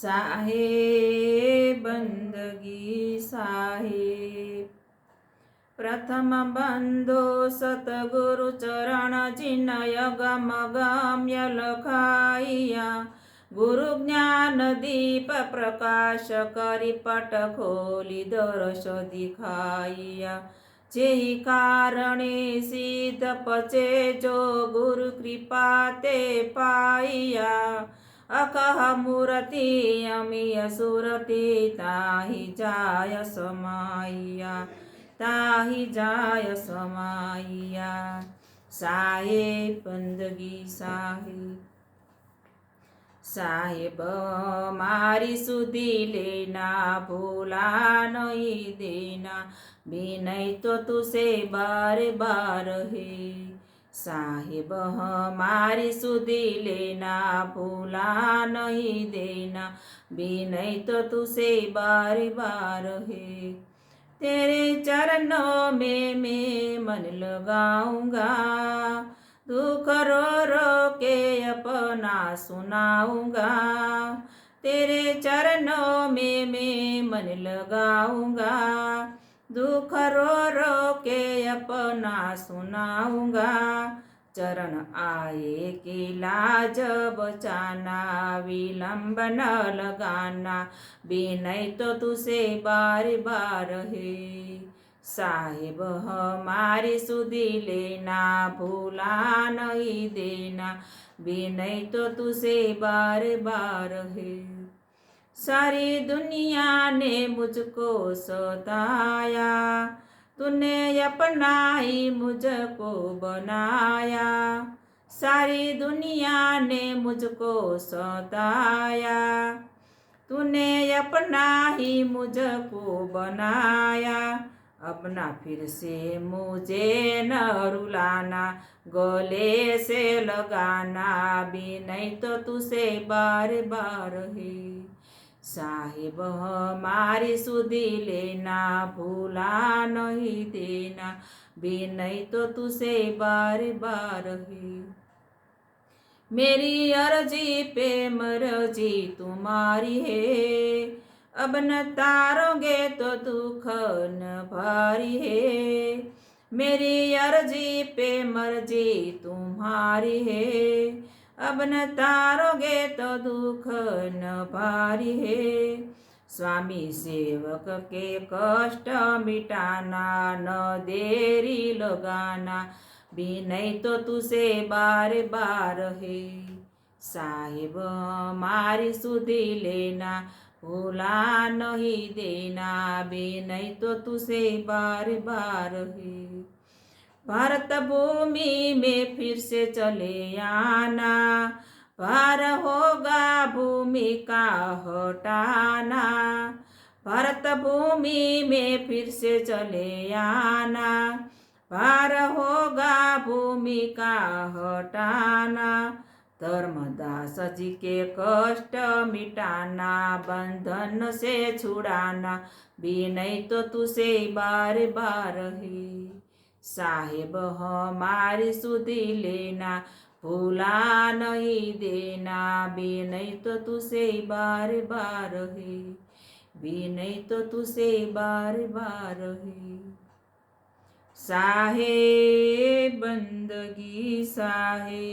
साहेब बंदगी साहेब। प्रथम बंधो सतगुरु चरण जिनय गम गम्य लखाइया। गुरु ज्ञान दीप प्रकाश करी पट खोली दर्श दिखाइया। जेहि कारणे सिद्ध पचे जो गुरु कृपा ते पाइया। अकह मूर्ति अमीय सुरति ताहि जाय समाइया। ताहि जाय समाइया। साहेब बंदगी साहेब। साहेब मारी सुधी लेना भूला नहीं देना। विनय तो तुसे बार बार है। साहेब हमारी सुधी लेना भूला नहीं देना। विनय तो तुसे बार बार है। तेरे चरणों में मैं मन लगाऊंगा। दुख रो रो के अपना सुनाऊंगा। तेरे चरणों में मैं मन लगाऊंगा। दुख रो रो के अपना सुनाऊंगा। चरण आए कि लाज बचाना। विलंब न लगाना। विनय तो तुसे बार बार है। साहेब हमारी सुधी लेना भूला नहीं देना। विनय तो तुसे बार बार है। सारी दुनिया ने मुझको सताया। तूने अपना ही मुझको बनाया। सारी दुनिया ने मुझको सताया। तूने अपना ही मुझको बनाया। अपना फिर से मुझे न रुलाना। गले से लगाना। विनय तो तुसे बार बार है। साहेब हमारी सुधी लेना भूला नहीं देना। विनय तो तुसे बार बार है। मेरी अर्जी पे मर्जी तुम्हारी है। अब न तारोगे तो दुख न भारी है। मेरी अर्जी पे मर्जी तुम्हारी है। अब न तारोगे तो दुख न भारी है। स्वामी सेवक के कष्ट मिटाना न देरी लगाना। विनय तो तुसे बार बार है। साहेब हमारी सुधी लेना भूला नहीं देना। विनय तो तुसे बार बार है। भारत भूमि में फिर से चले आना। भार होगा भूमि का हटाना। भारत भूमि में फिर से चले आना। भार होगा भूमि का हटाना। धर्मदास जी के कष्ट मिटाना। बंधन से छुड़ाना। विनय तो तुसे बार बार है। साहेब हमारी सुधी लेना भूला नहीं देना। विनय तो तुसे बार बार है। विनय तो तुसे बार बार है। साहेब बंदगी साहेब।